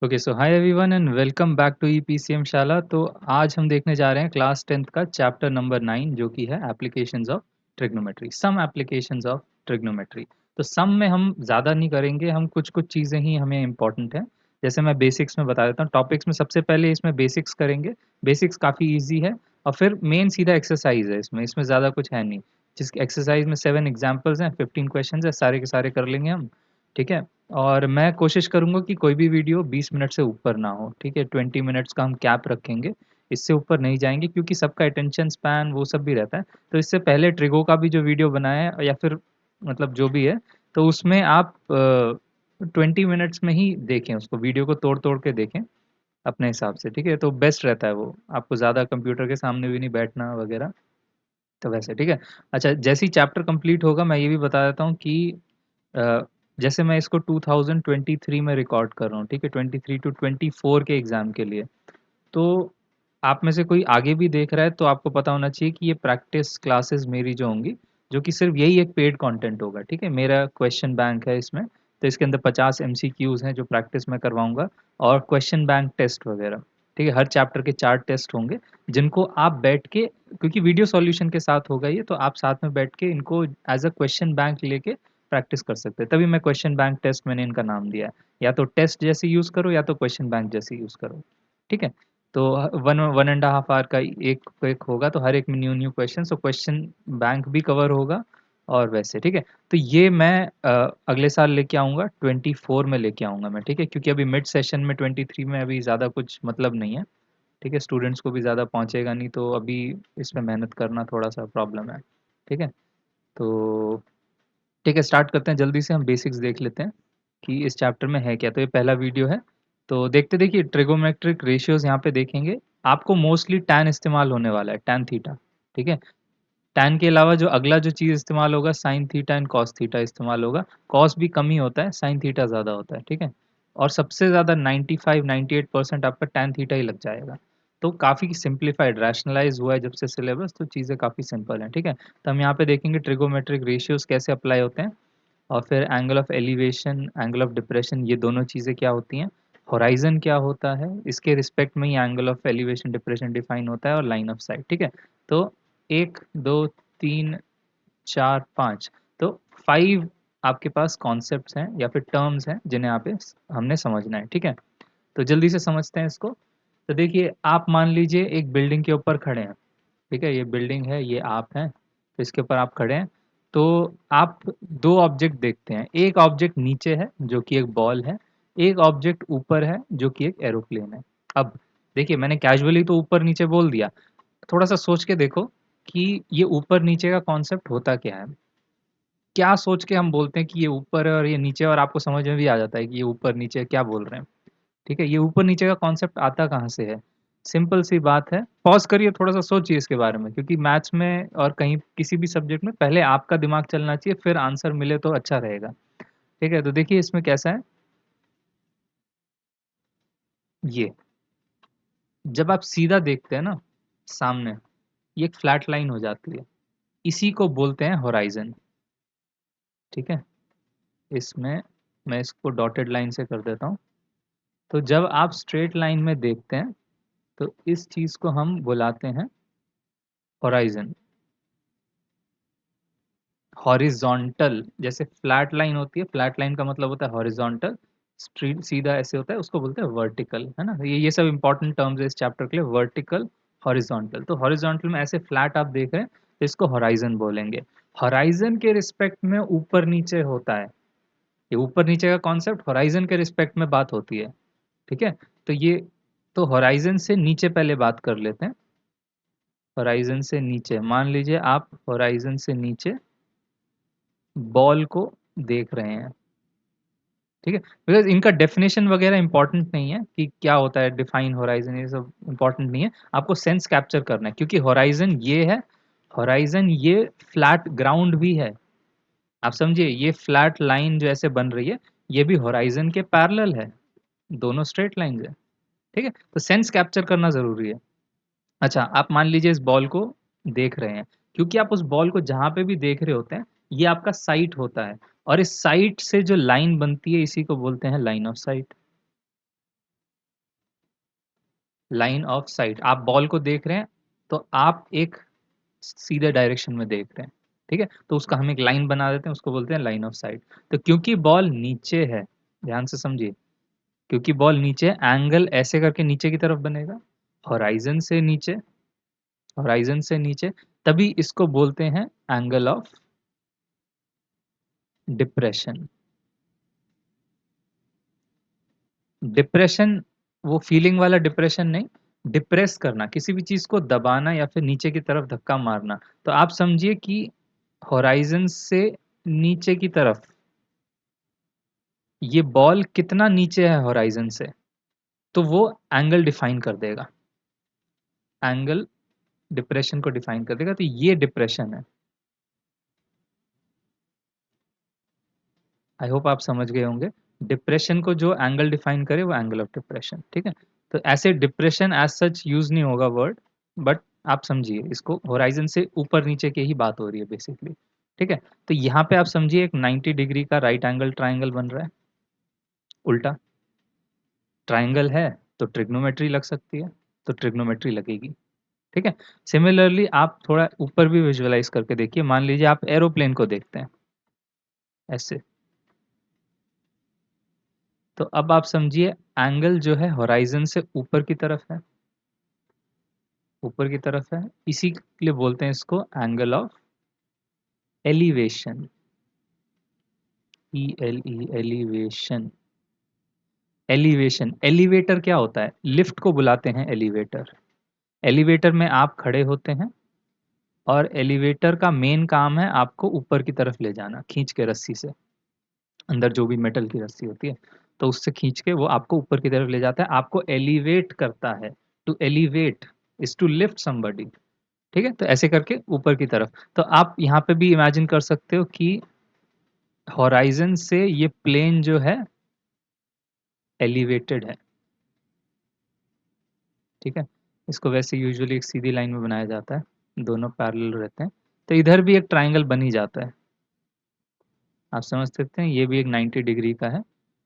Okay so hi everyone and welcome back to EPCM Shala. तो आज हम देखने जा रहे हैं क्लास 10th का चैप्टर नंबर 9 जो कि है applications of trigonometry, some applications of trigonometry. तो सम में हम ज़्यादा नहीं करेंगे, हम कुछ कुछ चीज़ें ही हमें इंपॉर्टेंट है। जैसे मैं बेसिक्स में बता देता हूँ, टॉपिक्स में सबसे पहले इसमें बेसिक्स करेंगे। बेसिक्स काफ़ी ईजी है और फिर मेन सीधा एक्सरसाइज है। इसमें ज़्यादा कुछ है नहीं। जिस एक्सरसाइज में 7 एग्जाम्पल्स हैं, 15 क्वेश्चन है, सारे के सारे कर लेंगे हम। ठीक है। और मैं कोशिश करूँगा कि कोई भी वीडियो 20 मिनट से ऊपर ना हो, ठीक है? 20 मिनट्स का हम कैप रखेंगे, इससे ऊपर नहीं जाएँगे क्योंकि सबका अटेंशन स्पैन वो सब भी रहता है। तो इससे पहले ट्रिगो का भी जो वीडियो बनाया है या फिर मतलब जो भी है, तो उसमें आप 20 मिनट्स में ही देखें उसको, वीडियो को तोड़-तोड़ के देखें अपने हिसाब से, ठीक है? तो बेस्ट रहता है वो, आपको ज़्यादा कंप्यूटर के सामने भी नहीं बैठना वगैरह, तो वैसे, ठीक है? अच्छा, जैसे ही चैप्टर कंप्लीट होगा मैं ये भी बता देता हूँ कि अ, जैसे मैं इसको 2023 में रिकॉर्ड कर रहा हूँ, ठीक है? 23 टू 24 के एग्ज़ाम के लिए। तो आप में से कोई आगे भी देख रहा है तो आपको पता होना चाहिए कि ये प्रैक्टिस क्लासेस मेरी जो होंगी, जो कि सिर्फ़ यही एक पेड कंटेंट होगा, ठीक है? मेरा क्वेश्चन बैंक है इसमें, तो इसके अंदर 50 एमसीक्यूज़ हैं जो प्रैक्टिस मैं करवाऊँगा और क्वेश्चन बैंक टेस्ट वगैरह, ठीक है? हर चैप्टर के 4 टेस्ट होंगे, जिनको आप बैठ के, क्योंकि वीडियो सॉल्यूशन के साथ होगा ये, तो आप साथ में बैठ के इनको एज़ अ क्वेश्चन बैंक लेके प्रैक्टिस कर सकते हैं। तभी मैं क्वेश्चन बैंक टेस्ट मैंने इनका नाम दिया है। या तो टेस्ट जैसे यूज़ करो या तो क्वेश्चन बैंक जैसे यूज़ करो, ठीक है? तो 1 एंड हाफ आवर का एक एक होगा, तो हर एक में new new question, so question bank भी कवर होगा और वैसे, ठीक है? तो ये मैं अगले साल लेके आऊँगा, 24 में लेके आऊँगा मैं, ठीक है? क्योंकि अभी मिड सेशन में 23 में अभी ज़्यादा कुछ मतलब नहीं है, ठीक है? स्टूडेंट्स को भी ज़्यादा पहुँचेगा नहीं, तो अभी इसमें मेहनत करना थोड़ा-सा प्रॉब्लम है, ठीक है? तो ठीक है, स्टार्ट करते हैं जल्दी से, हम बेसिक्स देख लेते हैं कि इस चैप्टर में है क्या। तो ये पहला वीडियो है, तो देखते देखिए ट्रिगोमेट्रिक रेशियोज़ यहाँ पे देखेंगे। आपको मोस्टली टैन इस्तेमाल होने वाला है, टैन थीटा, ठीक है? टैन के अलावा जो अगला जो चीज़ इस्तेमाल होगा, sine theta and cos theta इस्तेमाल होगा। कॉस भी कम ही होता है, साइन थीटा ज़्यादा होता है, ठीक है? और सबसे ज़्यादा 95-98% आपका टैन थीटा ही लग जाएगा। तो काफ़ी सिम्प्लिफाइड, रैशनलाइज़ हुआ है जब से सिलेबस, तो चीज़ें काफ़ी सिंपल हैं, ठीक है? तो हम यहाँ पे देखेंगे ट्रिगोमेट्रिक रेशियोज़ कैसे अप्लाई होते हैं और फिर angle of elevation, angle of depression, ये दोनों चीज़ें क्या होती हैं, होराइज़न क्या होता है, इसके रिस्पेक्ट में ही angle of elevation, depression define होता है और लाइन ऑफ साइट, ठीक है? तो 1, 2, 3, 4, 5, तो 5 आपके पास कॉन्सेप्ट्स हैं या फिर टर्म्स हैं जिन्हें यहाँ पे हमने समझना है, ठीक है? तो जल्दी से समझते हैं इसको। तो देखिए, आप मान लीजिए एक बिल्डिंग के ऊपर खड़े हैं, ठीक है? ये बिल्डिंग है, ये आप हैं, तो इसके ऊपर आप खड़े हैं। तो आप 2 ऑब्जेक्ट देखते हैं। एक ऑब्जेक्ट नीचे है, जो कि एक बॉल है, एक ऑब्जेक्ट ऊपर है, जो कि एक एरोप्लेन है। अब देखिए, मैंने कैजुअली तो ऊपर-नीचे बोल दिया, थोड़ा-सा सोच के देखो कि ये ऊपर-नीचे का कॉन्सेप्ट होता क्या है? क्या सोच के हम बोलते हैं कि ये ऊपर है और ये नीचे है और आपको समझ में भी आ जाता है कि ये ऊपर-नीचे क्या बोल रहे हैं? ठीक है, ये ऊपर-नीचे का कॉन्सेप्ट आता कहाँ से है? सिंपल सी बात है, पॉज़ करिए, थोड़ा-सा सोचिए इसके बारे में, क्योंकि मैथ्स में और कहीं किसी भी सब्जेक्ट में पहले आपका दिमाग चलना चाहिए, फिर आंसर मिले तो अच्छा रहेगा। ठीक है, तो देखिए इसमें कैसा है, ये, जब आप सीधा देखते हैं ना, सामने, ये एक फ्लैट लाइन हो जाती है। इसी को बोलते हैं होराइज़न, ठीक है? इसमें मैं इसको डॉटेड लाइन से कर देता हूँ। तो जब आप स्ट्रेट लाइन में देखते हैं, तो इस चीज़ को हम बुलाते हैं होराइज़न। हॉरिजॉन्टल, जैसे फ्लैट लाइन होती है, फ्लैट लाइन का मतलब होता है हॉरिजॉन्टल, स्ट्रीट सीधा ऐसे होता है, उसको बोलते हैं वर्टिकल, है ना? ये सब इंपॉर्टेंट टर्म्स है इस चैप्टर के लिए, वर्टिकल, हॉरिजॉन्टल। तो हॉरिजॉन्टल में ऐसे फ्लैट आप देख रहे हैं, तो इसको होराइजन बोलेंगे। होराइजन के रिस्पेक्ट में ऊपर नीचे होता है, ये ऊपर नीचे का कॉन्सेप्ट होराइजन के रिस्पेक्ट में बात होती है, ठीक है? तो ये, तो होराइजन से नीचे पहले बात कर लेते हैं। होराइजन से नीचे, मान लीजिए आप होराइजन से नीचे बॉल को देख रहे हैं, ठीक है? बिकॉज़ इनका डेफ़िनेशन वग़ैरह इम्पोर्टेंट नहीं है कि क्या होता है डिफाइन होराइज़न, ये सब इम्पोर्टेंट नहीं है। आपको सेंस कैप्चर करना है, क्योंकि होराइज़न ये है, होराइज़न ये फ्लैट ग्राउंड भी है। आप समझिए, ये फ्लैट लाइन जो ऐसे बन रही है, ये भी होराइज़न के पैरेलल है, दोनों स्ट्रेट लाइन्स हैं, ठीक है? तो सेंस कैप्चर करना ज़रूरी है। अच्छा, आप मान लीजिए इस बॉल को देख रहे हैं, क्योंकि आप उस बॉल को जहाँ पे भी देख रहे होते हैं, ये आपका साइट होता है और इस साइट से जो लाइन बनती है, इसी को बोलते हैं line of site. Line of site, आप बॉल को देख रहे हैं तो आप एक सीधे डायरेक्शन में देख रहे हैं, ठीक है, तो उसका हम एक लाइन बना देते हैं, उसको बोलते हैं लाइन ऑफ साइट। तो क्योंकि बॉल नीचे है, ध्यान से समझिए, क्योंकि बॉल नीचे एंगल ऐसे करके नीचे की तरफ बनेगा, होराइजन से नीचे, होराइजन से नीचे, तभी इसको बोलते हैं एंगल ऑफ डिप्रेशन। डिप्रेशन वो फीलिंग वाला डिप्रेशन नहीं, डिप्रेस करना, किसी भी चीज को दबाना या फिर नीचे की तरफ धक्का मारना। तो आप समझिए कि होराइजन से नीचे की तरफ ये बॉल कितना नीचे है होराइजन से, तो वो एंगल डिफाइन कर देगा, एंगल डिप्रेशन को डिफाइन कर देगा। तो ये डिप्रेशन है। आई होप आप समझ गए होंगे, डिप्रेशन को जो एंगल डिफाइन करे वो एंगल ऑफ डिप्रेशन, ठीक है। तो ऐसे डिप्रेशन एज सच यूज नहीं होगा वर्ड, बट आप समझिए इसको, होराइजन से ऊपर नीचे की ही बात हो रही है बेसिकली, ठीक है। तो यहाँ पे आप समझिए एक 90 डिग्री का राइट एंगल ट्राइंगल बन रहा है, उल्टा ट्राइंगल है तो ट्रिग्नोमेट्री लग सकती है, तो ट्रिग्नोमेट्री लगेगी, ठीक है। सिमिलरली आप थोड़ा ऊपर भी विजुअलाइज करके देखिए, मान लीजिए आप एरोप्लेन को देखते हैं ऐसे, तो अब आप समझिए एंगल जो है होराइजन से ऊपर की तरफ है, ऊपर की तरफ है, इसी के लिए बोलते हैं इसको angle of elevation, ELE elevation. Elevation, elevator क्या होता है, लिफ्ट को बुलाते हैं एलिवेटर। एलिवेटर में आप खड़े होते हैं और एलिवेटर का मेन काम है आपको ऊपर की तरफ ले जाना, खींच के रस्सी से, अंदर जो भी मेटल की रस्सी होती है, तो उससे खींच के वो आपको ऊपर की तरफ ले जाता है, आपको एलिवेट करता है। To elevate is to lift somebody, ठीक है। तो ऐसे करके ऊपर की तरफ, तो आप यहाँ पे भी इमेजिन कर सकते हो कि होराइजन से ये प्लेन जो है एलिवेटेड है, ठीक है। इसको वैसे यूजुअली एक सीधी लाइन में बनाया जाता है, दोनों पैरेलल रहते हैं, तो इधर भी एक ट्राइंगल बन ही जाता है। आप समझ सकते हैं ये भी एक 90 डिग्री का है,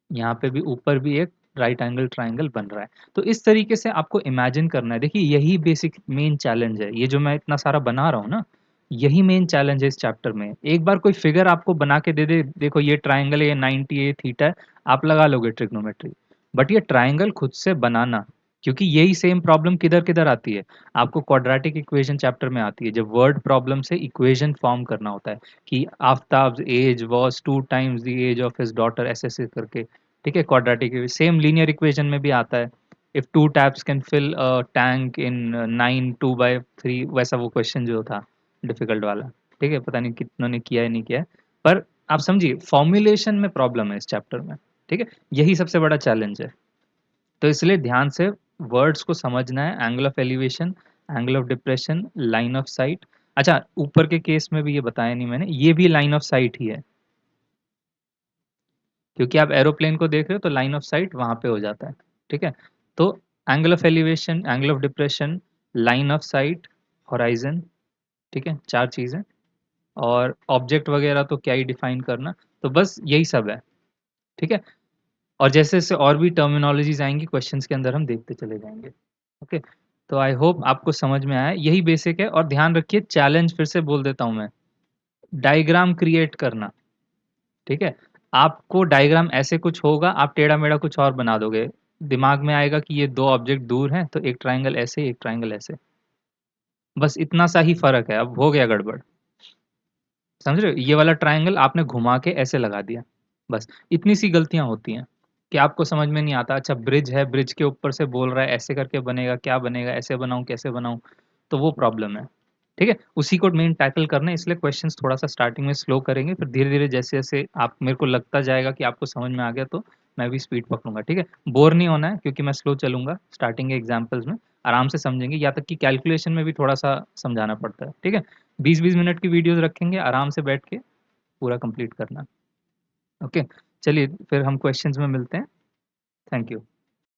यहाँ पे भी ऊपर भी एक राइट एंगल ट्राइंगल बन रहा है। तो इस तरीके से आपको इमेजिन करना है, देखिए यही बेसिक मेन चैलेंज है, ये जो मैं इतना सारा बना रहा हूँ ना, यही मेन चैलेंज है इस चैप्टर में। एक बार कोई फिगर आपको बना के दे दे, देखो ये ट्राइंगल है, ये 90, ये थीटा है, आप लगा लोगे ट्रिग्नोमेट्री, बट ये ट्राइंगल खुद से बनाना, क्योंकि यही सेम प्रॉब्लम किधर किधर आती है, आपको क्वाड्रेटिक इक्वेशन चैप्टर में आती है, जब वर्ड प्रॉब्लम से इक्वेशन फॉर्म करना होता है कि Aftab's age was 2 times the age of his daughter, ऐसे ऐसे करके, ठीक है। क्वाड्रेटिक सेम लीनियर इक्वेशन में भी आता है, if 2 taps can fill a tank in 9 2/3, वैसा वो क्वेश्चन जो था डिफिकल्ट वाला, ठीक है, पता नहीं कितनों ने किया है नहीं किया है, पर आप समझिए फॉर्मुलेशन में प्रॉब्लम है इस चैप्टर में, ठीक है, यही सबसे बड़ा चैलेंज है। तो इसलिए ध्यान से वर्ड्स को समझना है, angle of elevation, angle of depression, line of site. अच्छा, ऊपर के केस में भी ये बताया नहीं मैंने, ये भी लाइन ऑफ साइट ही है, क्योंकि आप एरोप्लेन को देख रहे हो तो लाइन ऑफ साइट वहां पे हो जाता है, ठीक है। तो angle of elevation, angle of depression, line of site, horizon, ठीक है, 4 चीजें। और ऑब्जेक्ट वगैरह तो क्या ही डिफाइन करना, तो बस यही सब है, ठीक है। और जैसे जैसे और भी टर्मिनोलॉजीज आएंगी क्वेश्चंस के अंदर हम देखते चले जाएंगे, ओके। तो आई होप आपको समझ में आया, यही बेसिक है। और ध्यान रखिए, चैलेंज फिर से बोल देता हूं मैं, डायग्राम क्रिएट करना, ठीक है। आपको डायग्राम ऐसे कुछ होगा, आप टेढ़ा मेढ़ा कुछ और बना दोगे, दिमाग में आएगा कि ये दो ऑब्जेक्ट दूर हैं, तो एक ट्राइंगल ऐसे, एक ट्राइंगल ऐसे, बस इतना सा ही फर्क है, अब हो गया गड़बड़, समझ रहे हो, ये वाला ट्राइंगल आपने घुमा के ऐसे लगा दिया, बस इतनी सी गलतियां होती हैं कि आपको समझ में नहीं आता। अच्छा, ब्रिज है, ब्रिज के ऊपर से बोल रहा है ऐसे करके बनेगा, क्या बनेगा, ऐसे बनाऊं कैसे बनाऊं, तो वो प्रॉब्लम है, ठीक है। उसी को मेन टैकल करना है, इसलिए क्वेश्चंस थोड़ा सा स्टार्टिंग में स्लो करेंगे, फिर धीरे धीरे जैसे जैसे आप, मेरे को लगता जाएगा कि आपको समझ में आ गया, तो मैं भी स्पीड पकड़ूंगा, ठीक है। बोर नहीं होना है, क्योंकि मैं स्लो चलूंगा स्टार्टिंग के एग्जाम्पल्स में, आराम से समझेंगे, या तक कि कैलकुलेशन में भी थोड़ा सा समझाना पड़ता है, ठीक है। 20-20 मिनट की वीडियोस रखेंगे, आराम से बैठ के पूरा कंप्लीट करना, ओके। चलिए फिर हम क्वेश्चंस में मिलते हैं, थैंक यू।